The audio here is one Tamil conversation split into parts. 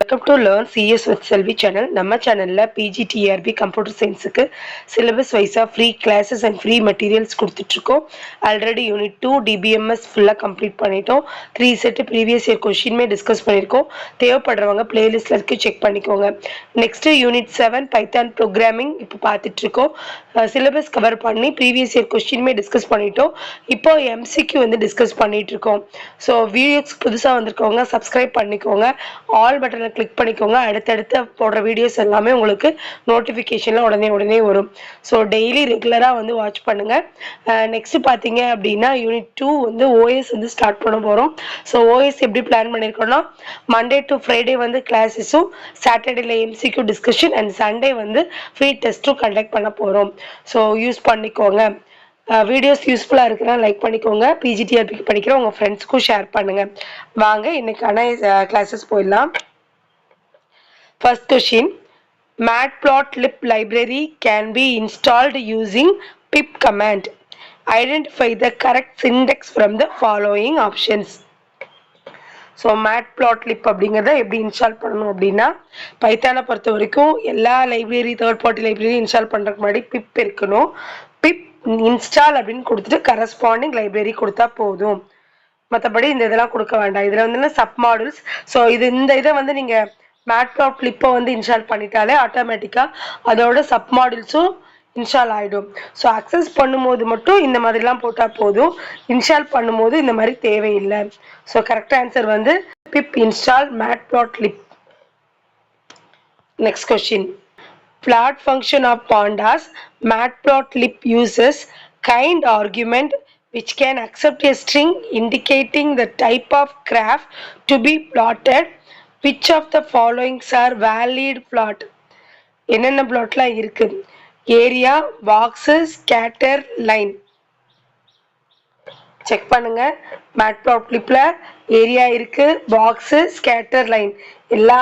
Welcome to Learn CS with Selvi channel. நம்ம சேனல்ல PGTRB கம்ப்யூட்டர் சயின்ஸுக்கு சிலபஸ் வைஸா free classes and free materials கொடுத்துட்டு இருக்கோம். ஆல்ரெடி யூனிட் 2 DBMS ஃபுல்லா கம்ப்ளீட் பண்ணிட்டோம். 3 செட் ப்ரீவியஸ் இயர் क्वेश्चनமே டிஸ்கஸ் பண்ணிருக்கோம். தேவைப்படுறவங்க பிளேலிஸ்ட்ல இருக்கு செக் பண்ணிக்கோங்க. நெக்ஸ்ட் யூனிட் 7 பைத்தான் ப்ரோக்ராமிங் இப்போ பார்த்துட்டு இருக்கோம். சிலபஸ் கவர் பண்ணி ப்ரீவியஸ் இயர் क्वेश्चनமே டிஸ்கஸ் பண்ணிட்டோம். இப்போ MCQ வந்து டிஸ்கஸ் பண்ணிட்டு இருக்கோம். ஸோ வீடியோஸ் புதுசா வந்திருக்கவங்க சப்ஸ்கிரைப் பண்ணிக்கோங்க. ஆல் பட்டனை கிளிக் பண்ணிக்கோங்க. அடுத்தடுத்து போடுற வீடியோஸ் எல்லாமே உங்களுக்கு நோட்டிஃபிகேஷன்ல உடனே வரும். ஸோ டெய்லி ரெகுலராக வந்து வாட்ச் பண்ணுங்க. நெக்ஸ்ட் பார்த்தீங்க அப்படின்னா யூனிட் 2 வந்து ஓஎஸ் வந்து ஸ்டார்ட் பண்ண போகிறோம். ஸோ ஓஎஸ் எப்படி பிளான் பண்ணியிருக்கோம்னா மண்டே டு ஃப்ரைடே வந்து கிளாஸஸும், சாட்டர்டேல MCQ டிஸ்கஷன் அண்ட் சண்டே வந்து ஃப்ரீ டெஸ்ட்டும் கண்டக்ட் பண்ண போகிறோம். ஸோ யூஸ் பண்ணிக்கோங்க. வீடியோஸ் யூஸ்ஃபுல்லாக இருக்குன்னா லைக் பண்ணிக்கோங்க. PGTRBக்கு படிக்கிற உங்கள் ஃப்ரெண்ட்ஸ்க்கும் ஷேர் பண்ணுங்கள். வாங்க இன்னைக்கான கிளாஸஸ் போயிடலாம். First question, matplotlib library can be installed using pip command. Identify the correct syntax from the following options. So matplotlib அப்படிங்கிறத எப்படி இன்ஸ்டால் பண்ணணும் அப்படின்னா, பைத்தானை பொறுத்த வரைக்கும் எல்லா library third party library install பண்ணுறதுக்கு முன்னாடி பிப் இருக்கணும். பிப் இன்ஸ்டால் அப்படின்னு கொடுத்துட்டு கரஸ்பாண்டிங் லைப்ரரி கொடுத்தா போதும். மற்றபடி இந்த இதெல்லாம் கொடுக்க வேண்டாம். இதில் வந்து சப் மாடியூல்ஸ். ஸோ இந்த இதை வந்து நீங்கள் matplotlib வந்து இன்ஸ்டால் பண்ணிட்டாலே ஆட்டோமேட்டிக்காக அதோட சப் மாடியூல்ஸும் இன்ஸ்டால் ஆகிடும். ஸோ அக்சஸ் பண்ணும்போது மட்டும் இந்த மாதிரிலாம் போட்டால் போதும். இன்ஸ்டால் பண்ணும்போது இந்த மாதிரி தேவையில்லை. ஸோ கரெக்ட் ஆன்சர் வந்து pip install matplotlib. Next question, plot function of pandas matplotlib uses kind argument which can accept a string indicating the type of graph to be plotted. Which of the following are valid plot? என்னென்ன பிளாட்லாம் இருக்கு? Area, boxes, scatter, line. Check பண்ணுங்க. matplotlibல ஏரியா இருக்கு, பாக்ஸ், ஸ்கேட்டர், லைன் எல்லா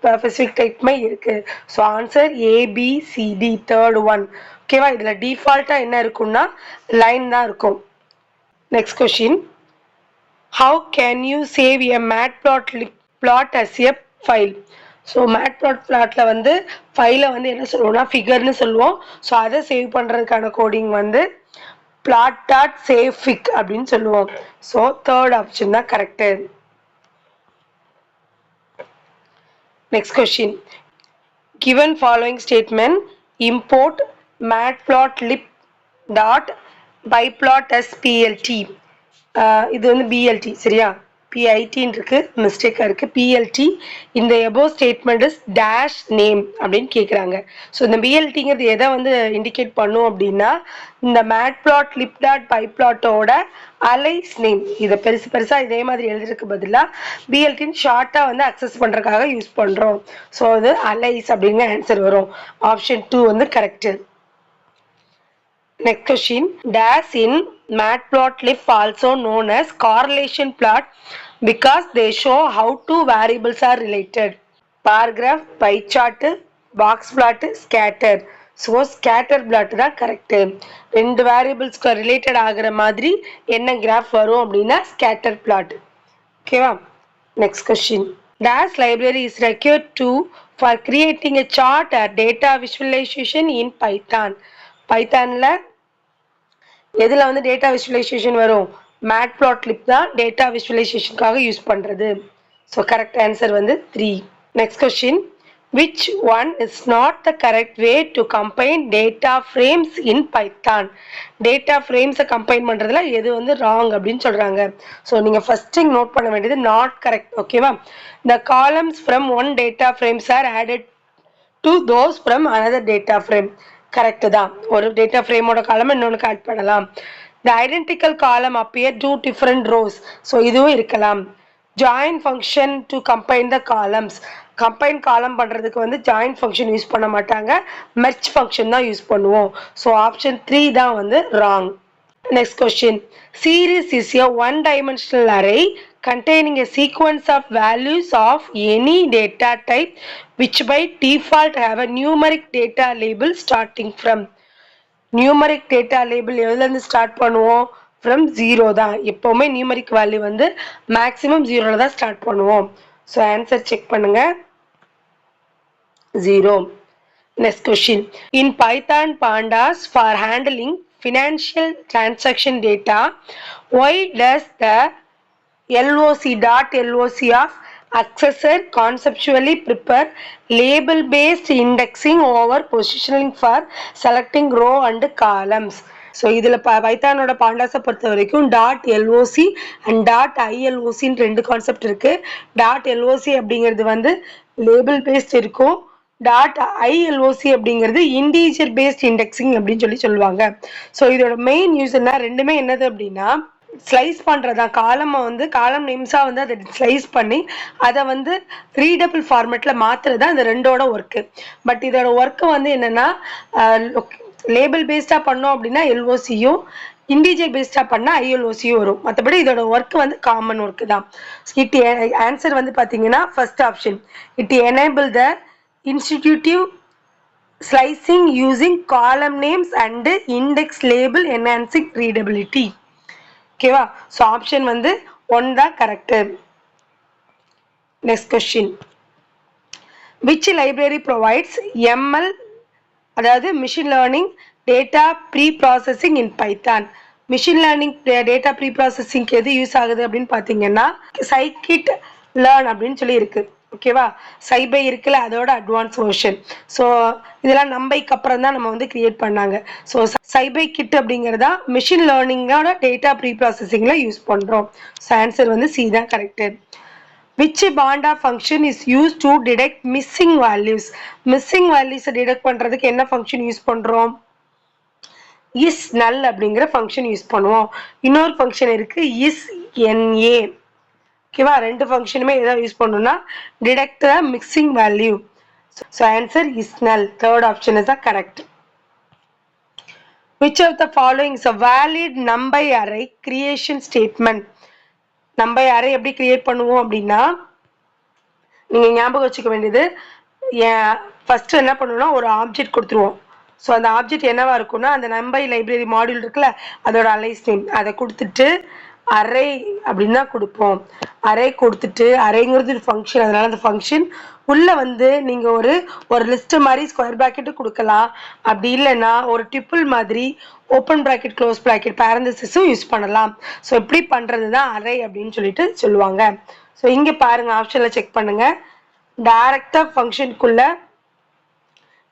ஸ்பெசிஃபிக் டைப்புமே இருக்கு. So answer ABCD third one. ஓகேவா? இதுல டிஃபால்ட்டா என்ன இருக்கும்னா லைன் தான் இருக்கும். Next question, how can you save a matplotlib plot as a file? So matplotlibல வந்து ஃபைலை வந்து என்ன சொல்லுவோம்னா ஃபிகர்னு சொல்லுவோம். ஸோ அதை சேவ் பண்ணுறதுக்கான கோடிங் வந்து plot.savefig அப்படின்னு சொல்லுவோம். ஸோ தேர்ட் ஆப்ஷன் தான் correct. Next question, given following statement import matplotlib dot byplot as plt. இது வந்து BLT சரியா? PITன்னு இருக்கு, மிஸ்டேக்காக இருக்கு. PLT இந்த above statement is dash name அப்படின்னு கேட்குறாங்க. ஸோ இந்த BLTங்கிறது எதை வந்து இண்டிகேட் பண்ணும் அப்படின்னா இந்த matplotlib dot byplotோட அலைஸ் நேம். இதை பெருசாக இதே மாதிரி எழுதுறதுக்கு பதிலாக BLTன்னு ஷார்ட்டாக வந்து அக்சஸ் பண்ணுறதுக்காக யூஸ் பண்ணுறோம். ஸோ இது அலைஸ் அப்படிங்கிற ஆன்சர் வரும். ஆப்ஷன் 2 வந்து correct. Next question, dash in matplotlib also known as correlation plot because they show how two variables are related. Bar graph, pie chart, box plot, scatter. So scatter plot தான் correct. ரெண்டு variablesக்கு related ஆகிற மாதிரி என்ன graph வரும் அப்படின்னா scatter plot. ஓகேவா? Next question, dash library is required to for creating a chart or data visualization in Python. பைத்தான்ல எதில் வந்து டேட்டா விஷுவலைசேஷன் வரும்? matplotlib தான் டேட்டா விஷுவலைசேஷனுக்காக யூஸ் பண்ணுறது. ஸோ கரெக்ட் ஆன்சர் வந்து 3. Next question, which one is not the correct way to combine data frames in Python? Data ஃப்ரேம்ஸை கம்பைன் பண்ணுறதுல எது வந்து ராங் அப்படின்னு சொல்கிறாங்க. ஸோ நீங்கள் ஃபஸ்ட்டு நோட் பண்ண வேண்டியது நாட் கரெக்ட். ஓகேவா? the columns from one data frames are added to those from another data frame. Correct தான். ஒரு டேட்டா ஃப்ரேமோட காலம் இன்னொன்று ஆட் பண்ணலாம். The identical column appear to different rows. So இதுவும் இருக்கலாம். Join function to combine the columns. Combine column பண்ணுறதுக்கு வந்து ஜாயின் ஃபங்க்ஷன் யூஸ் பண்ண மாட்டாங்க, மெர்ஜ் ஃபங்க்ஷன் தான் யூஸ் பண்ணுவோம். ஸோ ஆப்ஷன் 3 தான் வந்து wrong. Next question, series is a one-dimensional array containing a sequence of values of any data type which by default have a numeric data label starting from. numeric data label எதுலேருந்து ஸ்டார்ட் பண்ணுவோம்? from 0 தான். எப்போவுமே numeric value வந்து maximum 0ல தான் ஸ்டார்ட் பண்ணுவோம். ஸோ ஆன்சர் செக் பண்ணுங்க. 0. Next question. In Python pandas for handling financial transaction data, why does the LOC of accessor conceptually prefer label based indexing over positioning for selecting row and columns? So இதில் பைத்தானோட பாண்டாஸை பொறுத்த வரைக்கும் .loc அண்ட் .ilocன்னு ரெண்டு கான்செப்ட் இருக்குது. .loc அப்படிங்கிறது வந்து லேபிள் பேஸ்ட் இருக்கும். .iloc அப்படிங்கிறது இண்டீஜர் பேஸ்ட் இண்டெக்ஸிங் அப்படின்னு சொல்லுவாங்க. ஸோ இதோட மெயின் யூஸ் என்ன, ரெண்டுமே என்னது அப்படின்னா ஸ்லைஸ் பண்ணுறதா, காலமை வந்து காலம் நேம்ஸாக வந்து அதை ஸ்லைஸ் பண்ணி அதை வந்து ரீடபிள் ஃபார்மேட்டில் மாற்றுறது தான் இந்த ரெண்டோட ஒர்க்கு. பட் இதோட ஒர்க்கு வந்து என்னென்னா லேபிள் பேஸ்டாக பண்ணோம் அப்படின்னா எல்ஓசியும், இண்டீஜர் பேஸ்டாக பண்ணால் ஐஎல்ஓசியும் வரும். மற்றபடி இதோட ஒர்க்கு வந்து காமன் ஒர்க்கு தான். இட் ஆன்சர் வந்து பார்த்தீங்கன்னா first option, it enable the intuitive slicing using column names and index label enhancing readability. ஓகேவா? ஸோ ஆப்ஷன் வந்து 1 தான் correct. Next question. Which library provides ML, அதாவது machine learning data preprocessing in Python? Machine learning data ப்ரீ ப்ராசஸிங்க்கு எது யூஸ் ஆகுது அப்படின்னு பார்த்தீங்கன்னா சைக்கிட் லேர்ன் அப்படின்னு சொல்லி இருக்கு. ஓகேவா? சைபை இருக்குல்ல, அதோட அட்வான்ஸ் வெர்ஷன். ஸோ இதெல்லாம் நம்பைக்கு அப்புறம் தான் நம்ம வந்து கிரியேட் பண்ணாங்க. ஸோ சைபை கிட் அப்படிங்கிறதா மிஷின் லேர்னிங்கோட டேட்டா ப்ரீ ப்ராசஸிங்ல யூஸ் பண்ணுறோம். ஸோ ஆன்சர் வந்து சி தான் correct. Which panda function is use to detect missing values? Missing வேல்யூஸை டிடெக்ட் பண்ணுறதுக்கு என்ன ஃபங்க்ஷன் யூஸ் பண்ணுறோம்? இஸ் நல் அப்படிங்கிற ஃபங்க்ஷன் யூஸ் பண்ணுவோம். இன்னொரு ஃபங்க்ஷன் இருக்கு இஸ் என்ஏ. ஓகேவா? ரெண்டு ஃபங்க்ஷனுமே எதாவது யூஸ் பண்ணணும்னா detect the mixing value. So answer is null. Third option is the correct. Which of the following is a valid NumPy array creation statement? NumPy array எப்படி கிரியேட் பண்ணுவோம் அப்படின்னா நீங்கள் ஞாபகம் வச்சுக்க வேண்டியது, ஃபர்ஸ்ட் என்ன பண்ணணும்னா ஒரு ஆப்ஜெக்ட் கொடுத்துருவோம். ஸோ அந்த ஆப்ஜெக்ட் என்னவா இருக்கும்னா அந்த நம்பை லைப்ரரி மாடியூல் இருக்குல்ல, அதோட அலைஸ் நேம் அதை கொடுத்துட்டு அரே அப்படின்னு தான் கொடுப்போம். அரே கொடுத்துட்டு அரேங்கிறது ஒரு ஃபங்க்ஷன், அதனால அந்த ஃபங்க்ஷன் உள்ள வந்து நீங்கள் ஒரு லிஸ்ட் மாதிரி ஸ்கொயர் ப்ராக்கெட்டு கொடுக்கலாம். அப்படி இல்லைன்னா ஒரு டிப்பிள் மாதிரி ஓப்பன் ப்ராக்கெட் க்ளோஸ் ப்ராக்கெட் பேரந்தசிஸும் யூஸ் பண்ணலாம். ஸோ எப்படி பண்ணுறது தான் அரே அப்படின்னு சொல்லிட்டு சொல்லுவாங்க. ஸோ இங்கே பாருங்கள், ஆப்ஷனில் செக் பண்ணுங்கள். டைரக்டாக ஃபங்க்ஷனுக்குள்ள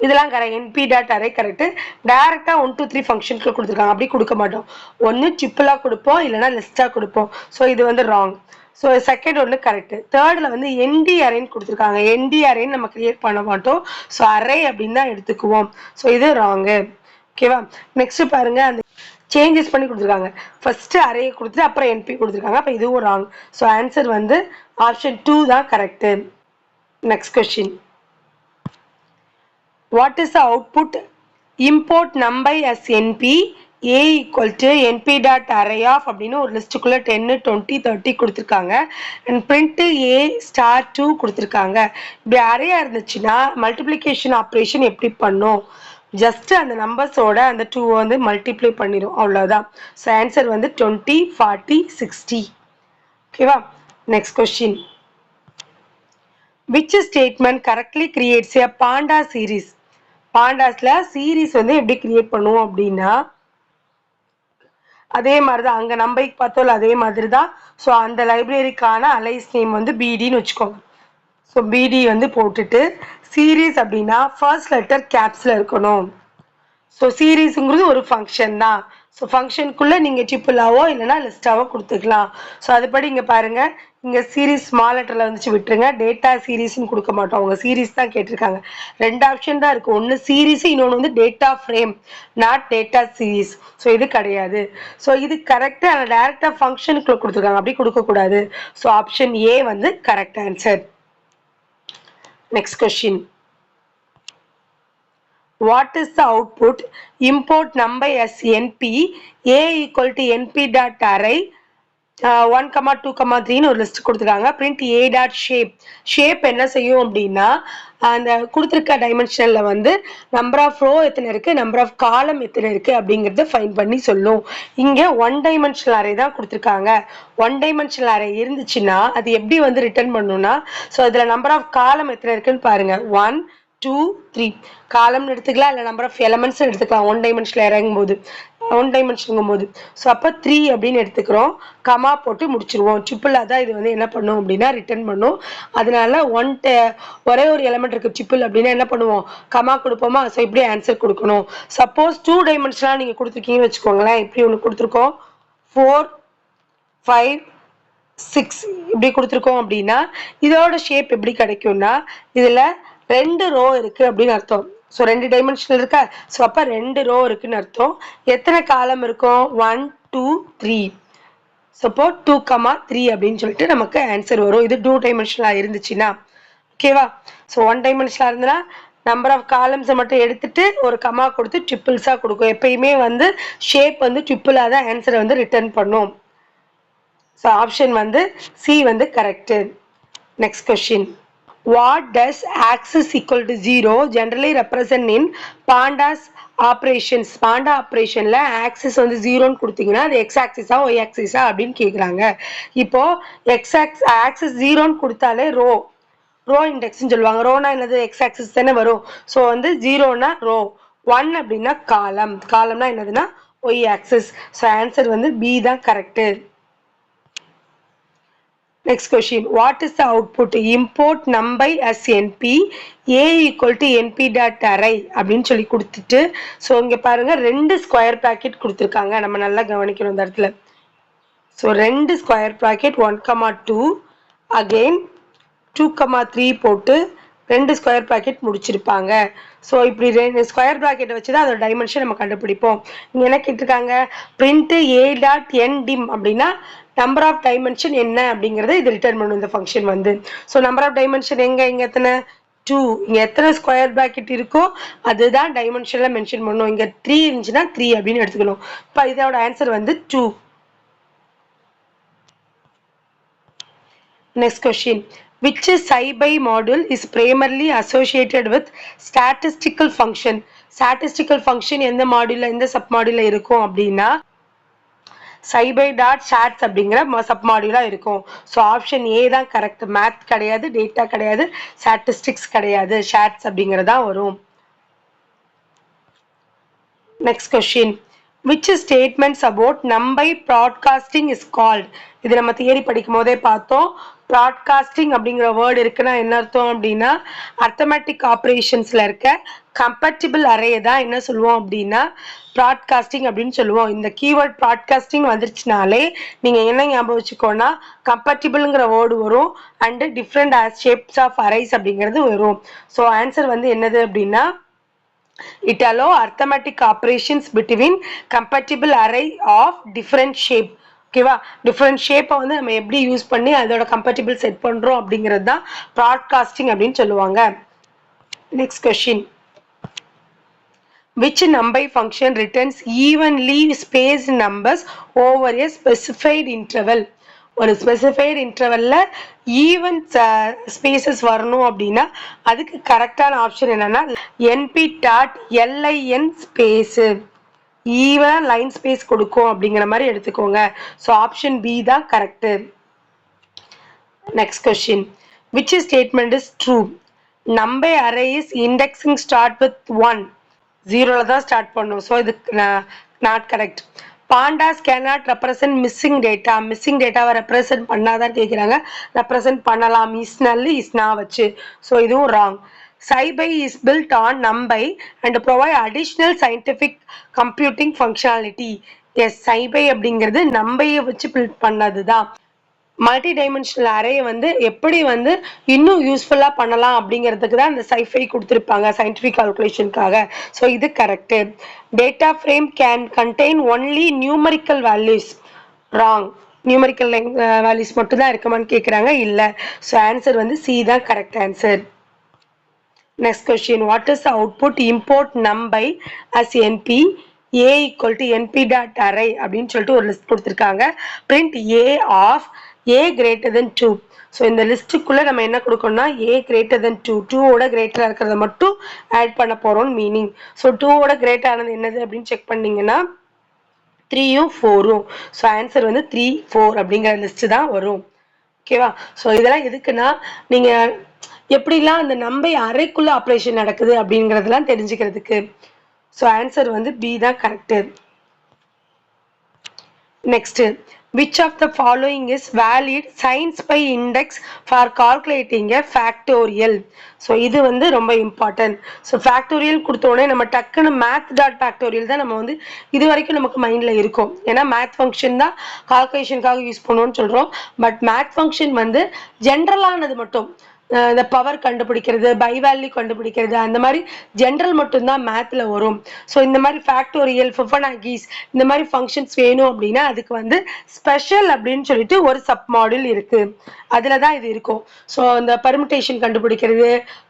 இதெல்லாம் correct. NP dot array correct. டைரக்டாக 1 2 3 ஃபங்க்ஷனுக்கு கொடுத்துருக்காங்க, அப்படி கொடுக்க மாட்டோம். ஒன்று ட்ரிப்பிளாக கொடுப்போம், இல்லைனா லிஸ்ட்டாக கொடுப்போம். ஸோ இது வந்து ராங். ஸோ செகண்ட் ஒன்று கரெக்டு. தேர்டில் வந்து என்டி அரேன்னு கொடுத்துருக்காங்க. என்டி அரேன்னு நம்ம கிரியேட் பண்ண மாட்டோம். ஸோ அரே அப்படின்னு தான் எடுத்துக்குவோம். ஸோ இது ராங்கு. ஓகேவா? நெக்ஸ்ட் பாருங்க, அந்த சேஞ்சஸ் பண்ணி கொடுத்துருக்காங்க. ஃபர்ஸ்ட் அரே கொடுத்துட்டு அப்புறம் என்பி கொடுத்துருக்காங்க. அப்போ இதுவும் ராங். ஸோ ஆன்சர் வந்து ஆப்ஷன் 2 தான் correct. Next question. What is the output? Import numpy as np a equal to np dot array of அப்படின்னு ஒரு லிஸ்ட்டுக்குள்ள 10 20 30 கொடுத்துருக்காங்க. அண்ட் print a star 2 கொடுத்துருக்காங்க. இப்படி அரேயா இருந்துச்சுன்னா மல்டிப்ளிகேஷன் ஆப்ரேஷன் எப்படி பண்ணும்? ஜஸ்ட் அந்த நம்பர்ஸோட அந்த 2 வந்து மல்டிப்ளை பண்ணிடும், அவ்வளோதான். ஸோ ஆன்சர் வந்து 20 40 60. ஓகேவா? Next question. Which statement correctly creates a panda series? பாண்டாஸ்ல சீரீஸ் வந்து எப்படி கிரியேட் பண்ணுவோம் அப்படின்னா அதே மாதிரி தான், அங்கே நம்பைக்கு பார்த்தோம்ல அதே மாதிரி தான். ஸோ அந்த லைப்ரரிக்கான அலைஸ் நேம் வந்து பிடின்னு வச்சுக்கோங்க. ஸோ பிடி வந்து போட்டுட்டு சீரீஸ் அப்படின்னா ஃபர்ஸ்ட் லெட்டர் கேப்ஸில் இருக்கணும். ஸோ சீரீஸுங்கிறது ஒரு ஃபங்க்ஷன் தான். ஸோ ஃபங்க்ஷனுக்குள்ளே நீங்கள் ட்ரிப்பிளாவோ இல்லைனா லிஸ்ட்டாவோ கொடுத்துக்கலாம். ஸோ அதுபடி இங்கே பாருங்கள், இங்கே சீரீஸ் ஸ்மால் லெட்டரில் வந்துச்சு விட்டுருங்க. டேட்டா சீரீஸ்ன்னு கொடுக்க மாட்டோம், அவங்க சீரீஸ் தான் கேட்டிருக்காங்க. ரெண்டு ஆப்ஷன் தான் இருக்குது, ஒன்று சீரீஸ், இன்னொன்று வந்து data frame, not data series. So இது கிடையாது. ஸோ இது கரெக்டாக ஆனால் டேரெக்டாக ஃபங்க்ஷனுக்குள்ளே கொடுத்துருக்காங்க, அப்படி கொடுக்கக்கூடாது. ஸோ ஆப்ஷன் ஏ வந்து correct answer. Next question. What is the output? Import numpy as np a equal to np dot array 1, 2, 3 ஒரு லிஸ்ட் கொடுத்துருக்காங்க. Print a dot shape. Shape என்ன செய்யும் அப்படின்னா அந்த கொடுத்துருக்க டைமென்ஷனில் வந்து நம்பர் ஆஃப் ரோ எத்தனை இருக்குது, நம்பர் ஆஃப் காலம் எத்தனை இருக்குது அப்படிங்கிறத ஃபைன் பண்ணி சொல்லும். இங்கே 1 டைமென்ஷனல் அரே தான் கொடுத்துருக்காங்க. 1 டைமென்ஷனல் அரே இருந்துச்சுன்னா அது எப்படி வந்து ரிட்டர்ன் பண்ணணும்னா, ஸோ அதில் நம்பர் ஆஃப் காலம் எத்தனை இருக்குன்னு பாருங்கள். 1 2 3 காலம்னு எடுத்துக்கலாம் இல்லை நம்பர் ஆஃப் எலமெண்ட்ஸ் எடுத்துக்கலாம் ஒன் டைமென்ஷனில் இறங்கும்போது ஒன் டைமென்ஷனுங்கும் போது. ஸோ அப்போ 3 அப்படின்னு எடுத்துக்கிறோம், கமா போட்டு முடிச்சிருவோம். ட்ரிபிள் அதான் இது வந்து என்ன பண்ணும் அப்படின்னா ரிட்டர்ன் பண்ணும். அதனால ஒரே ஒரு எலமெண்ட் இருக்கு ட்ரிபிள் அப்படின்னா என்ன பண்ணுவோம், கமா கொடுப்போமா. ஸோ இப்படி ஆன்சர் கொடுக்கணும். சப்போஸ் 2 டைமென்ஷனாக நீங்கள் கொடுத்துருக்கீங்கன்னு வச்சுக்கோங்களேன், இப்படி ஒன்று கொடுத்துருக்கோம் 4 5 6 இப்படி கொடுத்துருக்கோம் அப்படின்னா இதோட ஷேப் எப்படி கிடைக்கும்னா இதில் 2 ரோ இருக்கு அப்படின்னு அர்த்தம். ஸோ 2 டைமென்ஷனல் இருக்கா. ஸோ அப்போ 2 ரோ இருக்குன்னு அர்த்தம். எத்தனை காலம் இருக்கும், 1 2 3. சப்போ 2,3 அப்படின்னு சொல்லிட்டு நமக்கு ஆன்சர் வரும். இது 2 டைமென்ஷனலாக இருந்துச்சுன்னா ஓகேவா. ஸோ 1 டைமென்ஷனலாக இருந்ததுன்னா நம்பர் ஆஃப் காலம்ஸை மட்டும் எடுத்துட்டு ஒரு கமா கொடுத்து ட்ரிப்பிள்ஸாக கொடுக்கும். எப்பயுமே வந்து ஷேப் வந்து ட்ரிப்பிளாக தான் ஆன்சரை வந்து ரிட்டர்ன் பண்ணும். ஸோ ஆப்ஷன் வந்து சி வந்து correct. Next question, what does axis equal to 0 generally represent in pandas operations? Panda ஆப்ரேஷன்ல ஆக்சிஸ் வந்து 0ன்னு கொடுத்தீங்கன்னா அது எக்ஸ் ஆக்சிஸா ஒய் ஆக்சிஸா அப்படின்னு கேட்குறாங்க. இப்போ ஆக்சிஸ் 0ன்னு கொடுத்தாலே ரோ இண்டெக்ஸ்ன்னு சொல்லுவாங்க. ரோனா என்னது, எக்ஸ் ஆக்சிஸ் தானே வரும். ஸோ வந்து 0னா ரோ, 1 அப்படின்னா காலம்னா என்னதுன்னா ஒய் ஆக்சிஸ். ஸோ ஆன்சர் வந்து பி தான் correct. Next question, what is the output? Import numbers as np, a equal to np dot array அப்படின்னு சொல்லி கொடுத்துட்டு, ஸோ இங்கே பாருங்க 2 ஸ்கொயர் ப்ராக்கெட் கொடுத்துருக்காங்க, நம்ம நல்லா கவனிக்கணும் இந்த இடத்துல. ஸோ 2 ஸ்கொயர் ப்ராக்கெட் 1,2 அகெயின் 2,3 போட்டு 2 ஸ்கொயர் ப்ராக்கெட் முடிச்சிருப்பாங்க. ஸோ இப்படி 2 ஸ்கொயர் ப்ராக்கெட்டை வச்சு தான் அதோட டைமென்ஷன் நம்ம கண்டுபிடிப்போம். இங்கே என்ன கேட்டிருக்காங்க, print A dot N dim அப்படின்னா நம்பர் ஆஃப் டைமென்ஷன் என்ன அப்படிங்கிறத இது ரிட்டர்ன் பண்ணும் இந்த ஃபங்க்ஷன் வந்து. ஸோ நம்பர் ஆஃப் டைமென்ஷன் இங்கே எத்தனை 2, இங்கே எத்தனை ஸ்கொயர் ப்ராக்கெட் இருக்கோ அதுதான் டைமென்ஷனில் மென்ஷன் பண்ணும். இங்கே 3 இருந்துச்சுன்னா 3 அப்படின்னு எடுத்துக்கணும். இப்போ இதோட ஆன்சர் வந்து 2. Next question, which SciPy module is primarily associated with statistical function? Statistical function எந்த மாடியூல்ல எந்த சப் மாடியூல்ல இருக்கும் அப்படின்னா SciPy டாட் சாட்ஸ் அப்படிங்கிற சப் மாடியூலா இருக்கும். ஸோ ஆப்ஷன் ஏ தான் கரெக்ட். மேத் கிடையாது, டேட்டா கிடையாது, ஸ்டாட்டிஸ்டிக்ஸ் கிடையாது, சாட்ஸ் அப்படிங்கிறதா வரும். Next question, which statements about number broadcasting is called? இது நம்ம தியரி படிக்கும் போதே பார்த்தோம். ப்ராட்காஸ்டிங் அப்படிங்கிற வேர்டு இருக்குன்னா என்ன அர்த்தம் அப்படின்னா அர்த்தமேட்டிக் ஆப்ரேஷன்ஸ்ல இருக்க கம்பேட்டிபிள் அரே தான் என்ன சொல்லுவோம் அப்படின்னா ப்ராட்காஸ்டிங் அப்படின்னு சொல்லுவோம். இந்த கீவேர்ட் ப்ராட்காஸ்டிங் வந்துருச்சுனாலே நீங்க என்ன ஞாபகம் வச்சுக்கோன்னா கம்பேட்டிபிள்ங்கிற வேர்டு வரும் and different shapes of arrays அப்படிங்கிறது வரும். ஸோ ஆன்சர் வந்து என்னது அப்படின்னா it allow arithmetic operations between compatible array of different shape. ஓகேவா, டிஃப்ரெண்ட் ஷேப்பை வந்து நம்ம எப்படி யூஸ் பண்ணி அதோட கம்பேட்டிபிள் செட் பண்றோம் அப்படிங்கிறது தான் ப்ராட்காஸ்டிங் அப்படின்னு சொல்லுவாங்க. Next question, which number function returns evenly spaced numbers over a specified interval? ஒரு ஸ்பெசிஃபைடு இன்டர்வல்ல ஈவன் ஸ்பேசஸ் வரணும் அப்படின்னா அதுக்கு கரெக்டான ஆப்ஷன் என்னன்னா NP dot L I N space, even line space கொடுக்கும் அப்படிங்கிற மாதிரி எடுத்துக்கோங்க. ஸோ ஆப்ஷன் பி தான் correct. Next question, which statement is true? number array is indexing start with 1, 0ல தான் ஸ்டார்ட் பண்ணும். ஸோ இது not correct. பாண்டாஸ் cannot represent missing data, missing டேட்டாவை ரெப்ரசன்ட் பண்ணாதான் கேட்குறாங்க. ரெப்ரசன்ட் பண்ணலாம் இஸ்னல்லி இஸ்னா வச்சு. ஸோ இதுவும் wrong. SciPy is built on NumPy and provide additional scientific computing functionality. Yes, SciPy அப்படிங்கிறது NumPy வச்சு பில்ட் பண்ணது தான். மல்டி டைமென்ஷனல் அரேயை வந்து எப்படி வந்து இன்னும் யூஸ்ஃபுல்லாக பண்ணலாம் அப்படிங்கிறதுக்கு தான் இந்த SciPy கொடுத்துருப்பாங்க சயின்டிஃபிக் கால்குலேஷனுக்காக. ஸோ இது correct. Data frame can contain only numerical values, wrong. Numerical values மட்டும் தான் இருக்குமான்னு கேட்குறாங்க, இல்லை. ஸோ ஆன்சர் வந்து சி தான் correct answer. Next question, what is output import NumPy as NP A equal to NP dot array அப்படின்னு சொல்லிட்டு ஒரு லிஸ்ட் கொடுத்துருக்காங்க. Print A of A greater than 2. So இந்த லிஸ்ட்டுக்குள்ளே நம்ம என்ன கொடுக்கணும்னா ஏ கிரேட்டர் தென் 2, 2ஓட கிரேட்டராக இருக்கிறத மட்டும் ஆட் பண்ண போகிறோம்னு மீனிங். ஸோ 2ஓட கிரேட்டானது என்னது அப்படின்னு செக் பண்ணிங்கன்னா 3யும் 4ம். ஸோ ஆன்சர் வந்து 3 4 அப்படிங்கிற லிஸ்ட்டு தான் வரும். ஓகேவா. ஸோ இதெல்லாம் எதுக்குன்னா நீங்கள் எப்படிலாம் அந்த நம்பை அறைக்குள்ள ஆப்ரேஷன் நடக்குது அப்படிங்கிறதெல்லாம் தெரிஞ்சுக்கிறதுக்கு. ஸோ ஆன்சர் வந்து பி தான் correct. Next, which of the following is valid science by index for calculating a factorial? So இது வந்து ரொம்ப இம்பார்ட்டன்ட். ஸோ ஃபேக்டோரியல் கொடுத்தோடனே நம்ம டக்குன்னு மேத் டாட் ஃபேக்டோரியல் தான் நம்ம வந்து இது வரைக்கும் நமக்கு மைண்டில் இருக்கும். ஏன்னா மேத் ஃபங்க்ஷன் தான் கால்குலேஷனுக்காக யூஸ் பண்ணுவோம்னு சொல்கிறோம். பட் மேத் ஃபங்க்ஷன் வந்து ஜென்ரலானது மட்டும், இந்த பவர் கண்டுபிடிக்கிறது, பை வேல்யூ கண்டுபிடிக்கிறது, அந்த மாதிரி ஜென்ரல் மட்டும்தான் மேத்ல வரும். ஸோ இந்த மாதிரி ஃபேக்டோரியல், ஃபிபனாக்கிஸ் இந்த மாதிரி ஃபங்க்ஷன்ஸ் வேணும் அப்படின்னா அதுக்கு வந்து ஸ்பெஷல் அப்படின்னு சொல்லிட்டு ஒரு சப் மாடியூல் இருக்கு. அதில் தான் இது இருக்கும். ஸோ இந்த பர்முடேஷன் கண்டுபிடிக்கிறது,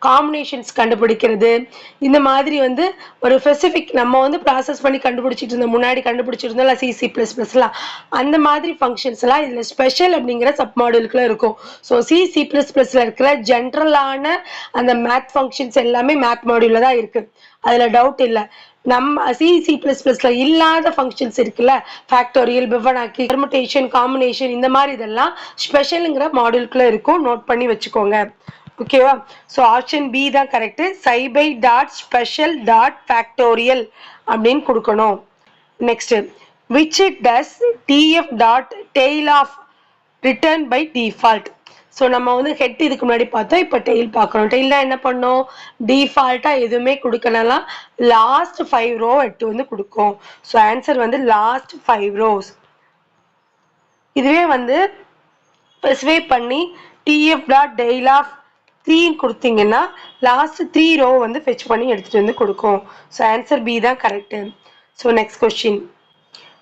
காம்பினேஷன்ஸ் கண்டுபிடிக்கிறது, இந்த மாதிரி வந்து ஒரு ஸ்பெசிஃபிக் நம்ம வந்து ப்ராசஸ் பண்ணி கண்டுபிடிச்சிட்டு இருந்தோம், முன்னாடி கண்டுபிடிச்சிருந்தோம்ல C++லாம், அந்த மாதிரி ஃபங்க்ஷன்ஸ் எல்லாம் இதில் ஸ்பெஷல் அப்படிங்கிற சப் மாடியூலுக்குள்ள இருக்கும். ஸோ C++ல இருக்கிற ஜென்ரலான அந்த மேத் ஃபங்க்ஷன்ஸ் எல்லாமே மேத் மாடியூல்ல தான் இருக்கு. அதில் டவுட் இல்லை. நம்ம C++ல இல்லாத ஃபங்க்ஷன்ஸ் இருக்குல்ல, ஃபேக்டோரியல், ஃபிபனாக்கி, பெர்முடேஷன், காம்பினேஷன், இந்த மாதிரி இதெல்லாம் ஸ்பெஷலுங்கிற மாடியூலுக்குள்ள இருக்கும். நோட் பண்ணி வச்சுக்கோங்க. ஓகேவா? ஸோ ஆப்ஷன் பி தான் correct. SciPy dot special dot factorial அப்படின்னு கொடுக்கணும். Next, which does TF dot tail of return by default? So நம்ம வந்து ஹெட் இதுக்கு முன்னாடி பார்த்தோம், இப்போ டெய்ல் பார்க்குறோம். டெய்லாம் என்ன பண்ணோம்? டிஃபால்ட்டாக எதுவுமே கொடுக்கணும், லாஸ்ட் 5 ரோ எடுத்து வந்து கொடுக்கும். ஸோ ஆன்சர் வந்து லாஸ்ட் 5 ரோஸ். இதுவே வந்து ஸ்பெசிஃபை பண்ணி டிஎஃப் டாட் டெய்ல் ஆஃப் 3 கொடுத்தீங்கன்னா லாஸ்ட் 3 ரோ வந்து ஃபெச் பண்ணி எடுத்துகிட்டு வந்து கொடுக்கும். ஸோ ஆன்சர் பி தான் correct. So next question.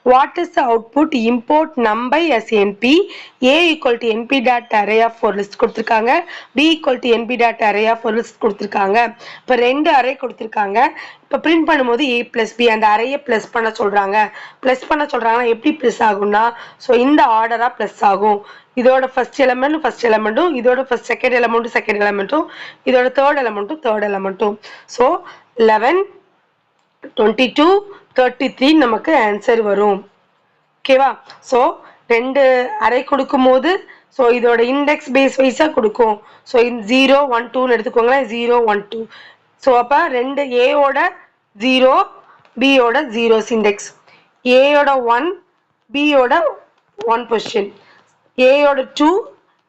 What is the output import num by as np? A equal to np dot array of for list கொடுத்திருக்காங்க, B equal to np dot array of for list கொடுத்திருக்காங்க. இப்போ 2 அரே கொடுத்திருக்காங்க. இப்போ பிரிண்ட் பண்ணும்போது A plus B அந்த அரையை ப்ளஸ் பண்ண சொல்றாங்க. ப்ளஸ் பண்ண சொல்றாங்கன்னா எப்படி ப்ளஸ் ஆகும்னா, ஸோ இந்த ஆர்டரா ப்ளஸ் ஆகும். இதோட ஃபர்ஸ்ட் எலமெண்ட்டும், இதோட ஃபர்ஸ்ட் செகண்ட் எலமெண்ட்டும், இதோட தேர்ட் எலமெண்ட்டும். ஸோ 11, 22, 33 நமக்கு ஆன்சர் வரும். ஓகேவா? ஸோ 2 அரை கொடுக்கும் போது ஸோ இதோட இண்டெக்ஸ் பேஸ் வைஸாக கொடுக்கும். ஸோ 0, 1, 2ன்னு எடுத்துக்கோங்களேன். 0, 1, 2. ஸோ அப்போ 2 ஏயோட 0, பியோட 0 இண்டெக்ஸ், ஏயோட 1, பியோட 1 பொசிஷன், ஏயோட 2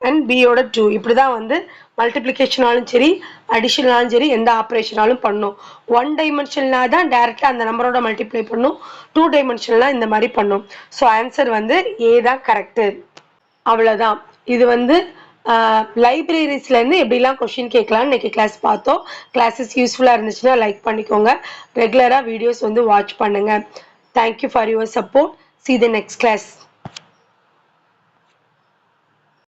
அண்ட் பியோட 2. இப்படி தான் வந்து மல்டிப்ளிகேஷனாலும் சரி, அடிஷனாலும் சரி, எந்த ஆப்ரேஷனாலும் பண்ணும். 1 டைமென்ஷன்னா தான் டைரெக்டாக அந்த நம்பரோட மல்டிப்ளை பண்ணும். 2 டைமென்ஷன்லாம் இந்த மாதிரி பண்ணும். ஸோ ஆன்சர் வந்து ஏ தான் கரெக்டு. அவ்வளோதான். இது வந்து லைப்ரரிஸ்லேருந்து எப்படிலாம் கொஷின் கேட்கலான்னு இன்றைக்கி கிளாஸ் பார்த்தோம். கிளாஸஸ் யூஸ்ஃபுல்லாக இருந்துச்சுன்னா லைக் பண்ணிக்கோங்க. ரெகுலராக வீடியோஸ் வந்து வாட்ச் பண்ணுங்கள். Thank you for your support. See the next class.